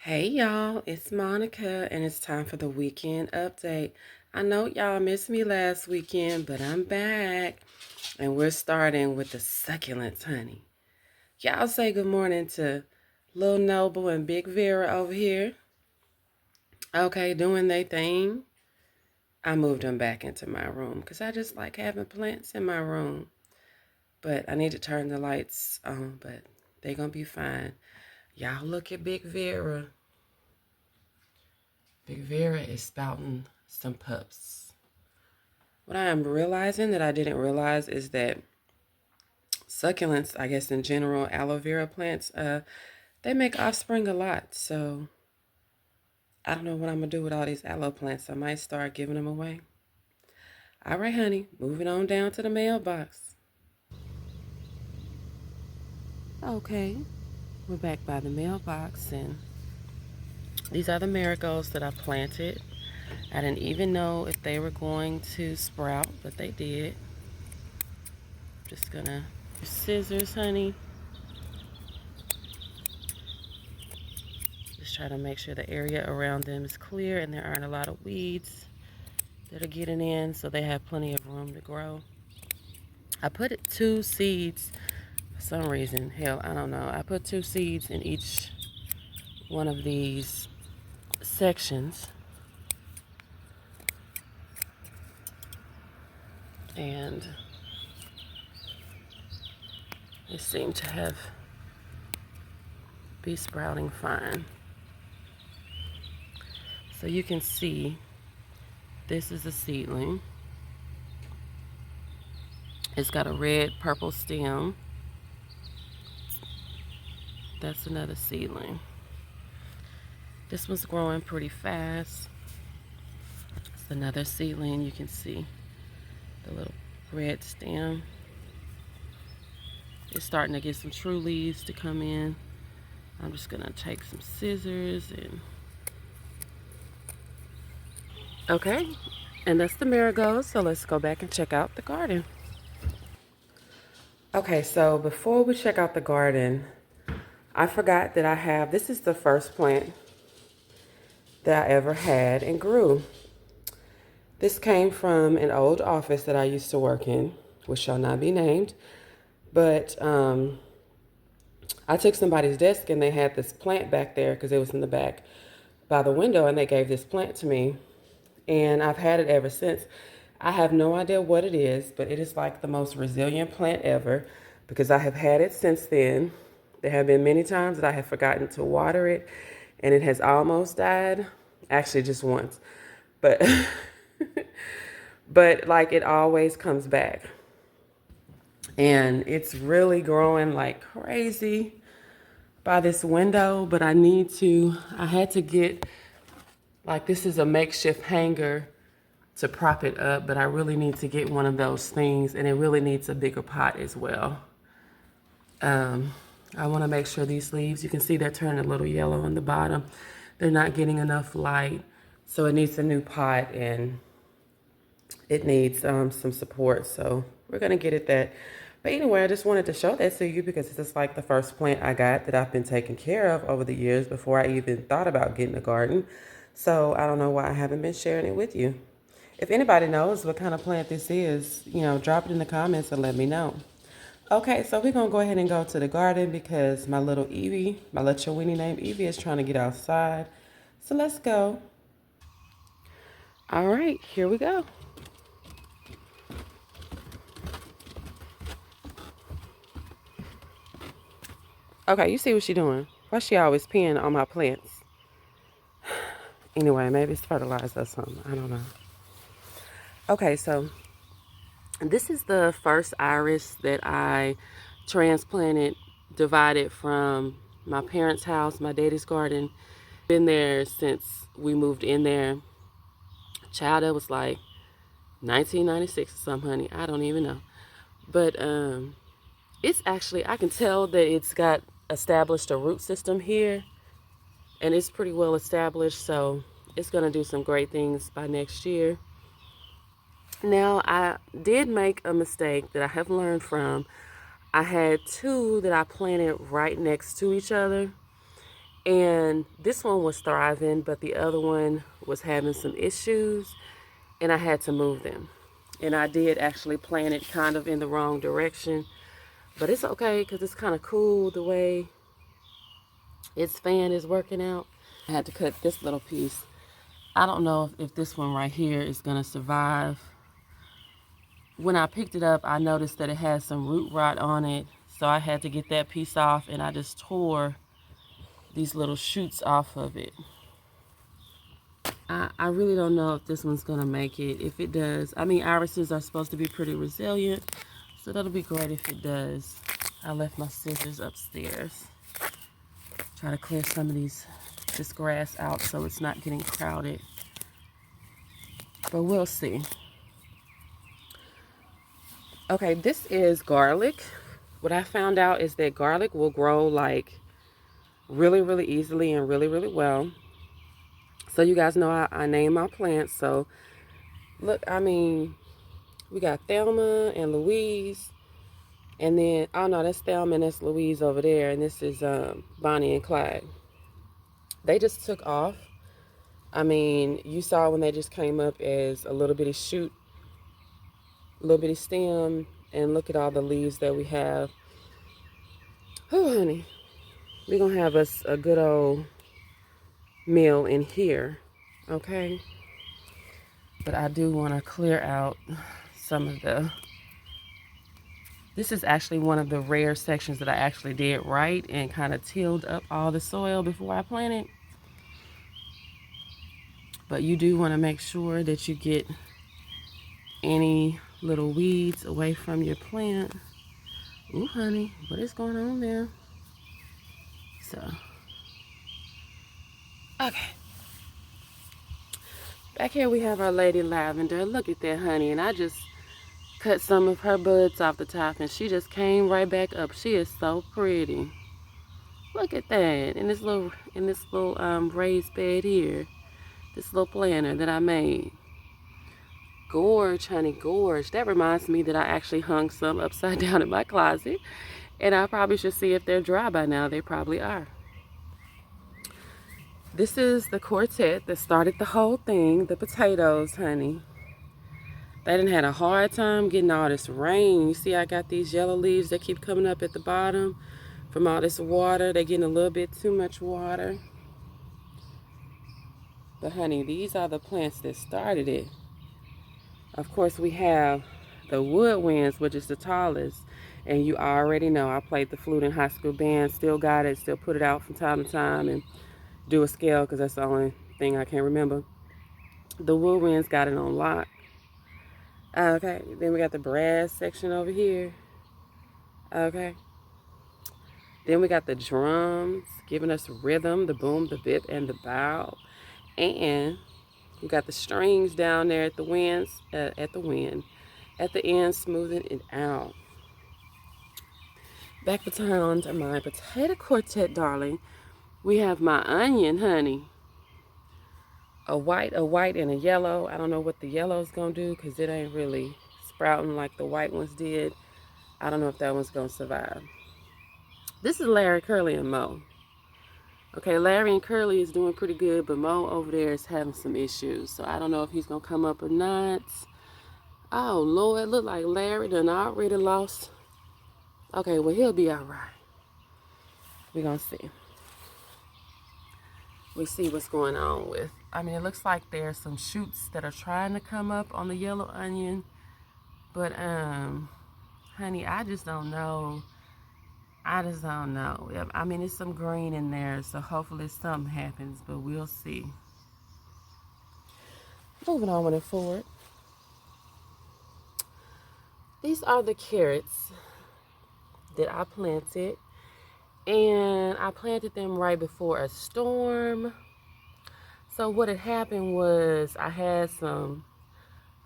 Hey y'all, it's Monica and it's time for the weekend update. I know y'all missed me last weekend, but I'm back and we're starting with the succulents, honey. Y'all say good morning to Lil Noble and Big Vera over here. Okay, doing their thing. I moved them back into my room because I just like having plants in my room. But I need to turn the lights on, but they gonna be fine. Y'all look at Big Vera. Big Vera is spouting some pups. What I am realizing that I didn't realize is that succulents, I guess in general, aloe vera plants, they make offspring a lot. So I don't know what I'm gonna do with all these aloe plants. I might start giving them away. All right, honey, moving on down to the mailbox. Okay, we're back by the mailbox, and these are the marigolds that I planted. I didn't even know if they were going to sprout, but they did. Just gonna use scissors, honey. Just try to make sure the area around them is clear and there aren't a lot of weeds that are getting in, so they have plenty of room to grow. I put 2 seeds for some reason. Hell, I don't know. I put 2 seeds in each one of these sections. And they seem to be sprouting fine. So you can see this is a seedling. It's got a red purple stem. That's another seedling. This one's growing pretty fast. It's another seedling. You can see the little red stem. It's starting to get some true leaves to come in. I'm just gonna take some scissors and okay, and that's the marigold. So let's go back and check out the garden. Okay, so before we check out the garden, I forgot that this is the first plant that I ever had and grew. This came from an old office that I used to work in, which shall not be named, but I took somebody's desk and they had this plant back there because it was in the back by the window, and they gave this plant to me, and I've had it ever since. I have no idea what it is, but it is like the most resilient plant ever because I have had it since then. There have been many times that I have forgotten to water it and it has almost died. Actually, just once. But but like it always comes back. And it's really growing like crazy by this window, but I had to get, like, this is a makeshift hanger to prop it up, but I really need to get one of those things, and it really needs a bigger pot as well. I want to make sure these leaves, you can see they're turning a little yellow on the bottom. They're not getting enough light, so it needs a new pot, and it needs some support, so we're going to get it that. But anyway, I just wanted to show that to you because this is like the first plant I got that I've been taking care of over the years before I even thought about getting a garden. So I don't know why I haven't been sharing it with you. If anybody knows what kind of plant this is, drop it in the comments and let me know. Okay, so we're going to go ahead and go to the garden because my little Evie, my little Winnie named Evie, is trying to get outside. So let's go. All right, here we go. Okay, you see what she's doing. Why she always peeing on my plants? Anyway, maybe it's fertilizer or something. I don't know. Okay, so this is the first iris that I transplanted, divided from my parents' house, my daddy's garden. Been there since we moved in there. Child, that was like 1996 or something, honey. I don't even know. But it's actually, I can tell that it's got established a root system here. And it's pretty well established, so it's going to do some great things by next year. Now, I did make a mistake that I have learned from. I had 2 that I planted right next to each other, And this one was thriving, but the other one was having some issues, and I had to move them. And I did actually plant it kind of in the wrong direction, but it's okay because it's kind of cool the way its fan is working out. I had to cut this little piece. I don't know if this one right here is going to survive. When I picked it up, I noticed that it had some root rot on it, so I had to get that piece off, and I just tore these little shoots off of it. I really don't know if this one's gonna make it. If it does, I mean, irises are supposed to be pretty resilient, so that'll be great if it does. I left my scissors upstairs. Try to clear some of this grass out so it's not getting crowded. But we'll see. Okay, this is garlic. What I found out is that garlic will grow like really, really easily and really, really well. So you guys know I name my plants. So look, I mean, we got Thelma and Louise. And then, oh no, that's Thelma and that's Louise over there. And this is Bonnie and Clyde. They just took off. I mean, you saw when they just came up as a little bitty shoot, a little bitty stem. And look at all the leaves that we have. Oh, honey. We're going to have us a good old meal in here. Okay? But I do want to clear out some of the... This is actually one of the rare sections that I actually did right and kind of tilled up all the soil before I planted. But you do want to make sure that you get any little weeds away from your plant. Ooh, honey, what is going on there? So, okay. Back here we have our lady lavender. Look at that, honey. And I just cut some of her buds off the top and she just came right back up. She is so pretty. Look at that. In this little raised bed here. This little planter that I made. Gorge, honey, gorge. That reminds me that I actually hung some upside down in my closet. And I probably should see if they're dry by now. They probably are. This is the quartet that started the whole thing. The potatoes, honey. They done had a hard time getting all this rain. You see I got these yellow leaves that keep coming up at the bottom from all this water. They're getting a little bit too much water. But honey, these are the plants that started it. Of course, we have the woodwinds, which is the tallest. And you already know I played the flute in high school band. Still got it. Still put it out from time to time and do a scale because that's the only thing I can remember. The woodwinds got it on lock. Okay, then we got the brass section over here. Okay. Then we got the drums giving us rhythm, the boom, the bip, and the bow. And we got the strings down there at the end, smoothing it out. Back to my potato quartet, darling. We have my onion, honey. A white, and a yellow. I don't know what the yellow is going to do because it ain't really sprouting like the white ones did. I don't know if that one's going to survive. This is Larry, Curly, and Mo. Okay, Larry and Curly is doing pretty good, but Mo over there is having some issues. So I don't know if he's going to come up or not. Oh, Lord, look like Larry done already lost. Okay, well, he'll be all right. We're going to see. We see what's going on with. I mean, it looks like there's some shoots that are trying to come up on the yellow onion. But, honey, I just don't know. I mean, there's some green in there, so hopefully something happens, but we'll see. Moving on forward. These are the carrots that I planted. And I planted them right before a storm. So what had happened was I had some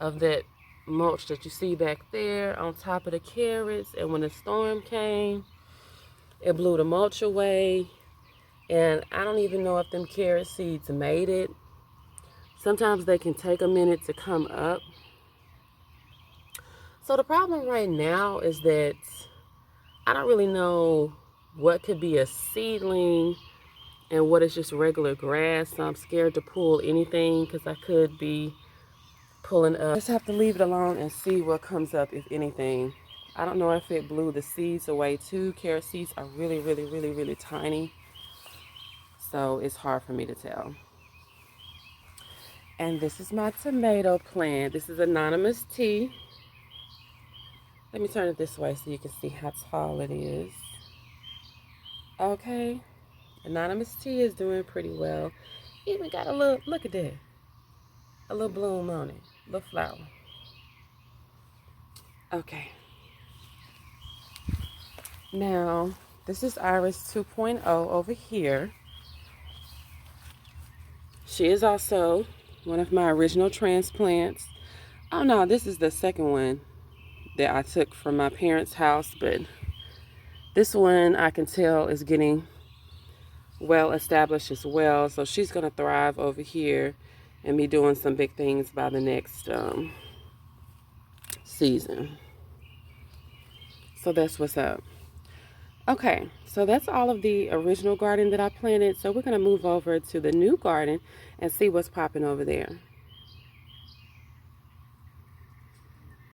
of that mulch that you see back there on top of the carrots. And when the storm came, it blew the mulch away. And I don't even know if them carrot seeds made it. Sometimes they can take a minute to come up. So the problem right now is that I don't really know what could be a seedling and what is just regular grass. So I'm scared to pull anything because I could be pulling up. Just have to leave it alone and see what comes up, if anything. I don't know if it blew the seeds away too. Carrot seeds are really, really, really, really tiny. So it's hard for me to tell. And this is my tomato plant. This is Anonymous Tea. Let me turn it this way so you can see how tall it is. Okay. Anonymous Tea is doing pretty well. Even got a little, look at that. A little bloom on it. A little flower. Okay. Now, this is Iris 2.0 over here. She is also one of my original transplants. Oh no, this is the second one that I took from my parents' house, but this one I can tell is getting well established as well. So she's going to thrive over here and be doing some big things by the next season. So that's what's up. Okay, so that's all of the original garden that I planted. So we're going to move over to the new garden and see what's popping over there.